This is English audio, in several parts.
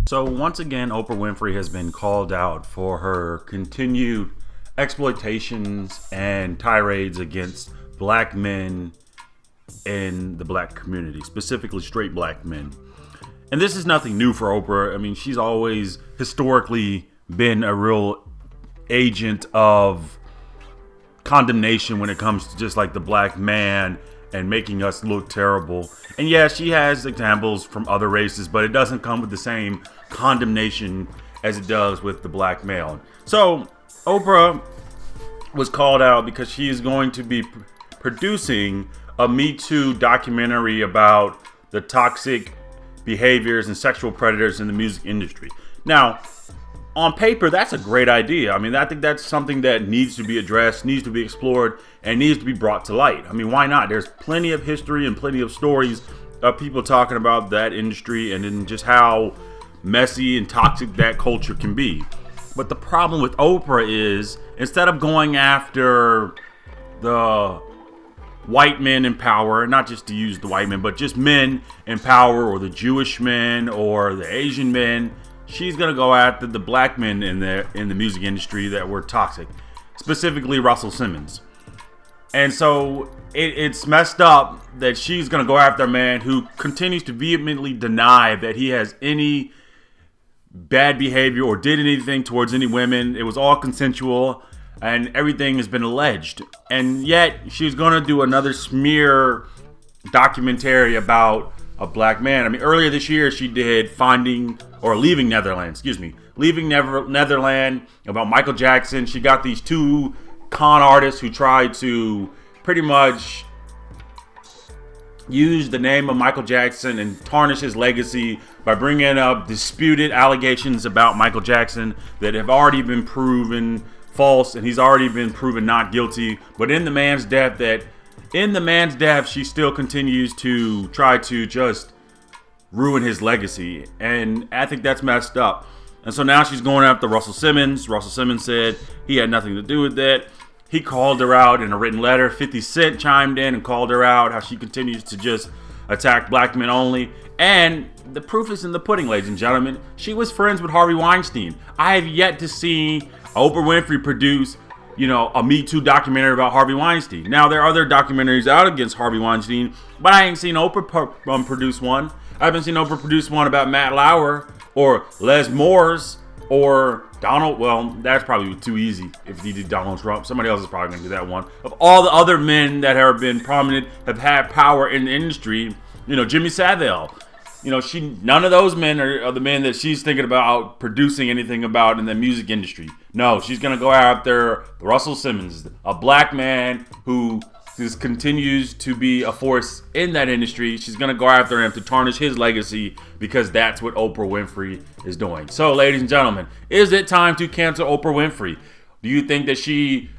So once again, Oprah Winfrey has been called out for her continued exploitations and tirades against black men in the black community, specifically straight black men. And this is nothing new for Oprah. I mean, she's always historically been a real agent of condemnation when it comes to just like the black man and making us look terrible. And yeah, she has examples from other races, but it doesn't come with the same condemnation as it does with the black male. So Oprah was called out because she is going to be producing a Me Too documentary about the toxic behaviors and sexual predators in the music industry. Now, on paper, that's a great idea. I mean, I think that's something that needs to be addressed, needs to be explored, and needs to be brought to light. I mean, why not? There's plenty of history and plenty of stories of people talking about that industry and then just how messy and toxic that culture can be. But the problem with Oprah is, instead of going after the white men in power, not just to use the white men, but just men in power, or the Jewish men or the Asian men, she's gonna go after the black men in the music industry that were toxic, specifically Russell Simmons. And so it's messed up that she's gonna go after a man who continues to vehemently deny that he has any bad behavior or did anything towards any women. It was all consensual and everything has been alleged. And yet she's gonna do another smear documentary about a black man. I mean, earlier this year she did Leaving Neverland, Leaving Neverland, about Michael Jackson. She got these two con artists who tried to pretty much use the name of Michael Jackson and tarnish his legacy by bringing up disputed allegations about Michael Jackson that have already been proven false, and he's already been proven not guilty. But in the man's death, she still continues to try to just ruin his legacy, and I think that's messed up. And so now she's going after Russell Simmons. Russell Simmons said he had nothing to do with that. He called her out in a written letter. 50 Cent chimed in and called her out, how she continues to just attack black men only. And the proof is in the pudding, ladies and gentlemen. She was friends with Harvey Weinstein. I have yet to see Oprah Winfrey produce, a Me Too documentary about Harvey Weinstein. Now, there are other documentaries out against Harvey Weinstein, but I ain't seen Oprah produce one. I haven't seen Oprah produce one about Matt Lauer or Les Moores or Donald. Well, that's probably too easy if he did Donald Trump. Somebody else is probably going to do that one. Of all the other men that have been prominent, have had power in the industry, Jimmy Savile. None of those men are the men that she's thinking about producing anything about in the music industry. No, she's going to go after Russell Simmons, a black man who just continues to be a force in that industry. She's going to go after him to tarnish his legacy because that's what Oprah Winfrey is doing. So, ladies and gentlemen, is it time to cancel Oprah Winfrey? Do you think that she,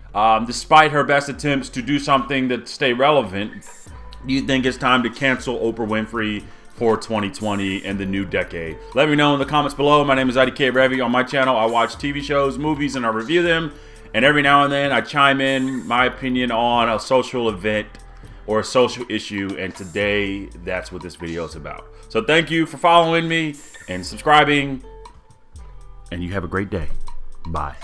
despite her best attempts to do something that stay relevant, do you think it's time to cancel Oprah Winfrey for 2020 and the new decade? Let me know in the comments below. My name is IDK Revy. On my channel, I watch TV shows, movies, and I review them. And every now and then, I chime in my opinion on a social event or a social issue. And today, that's what this video is about. So thank you for following me and subscribing. And you have a great day. Bye.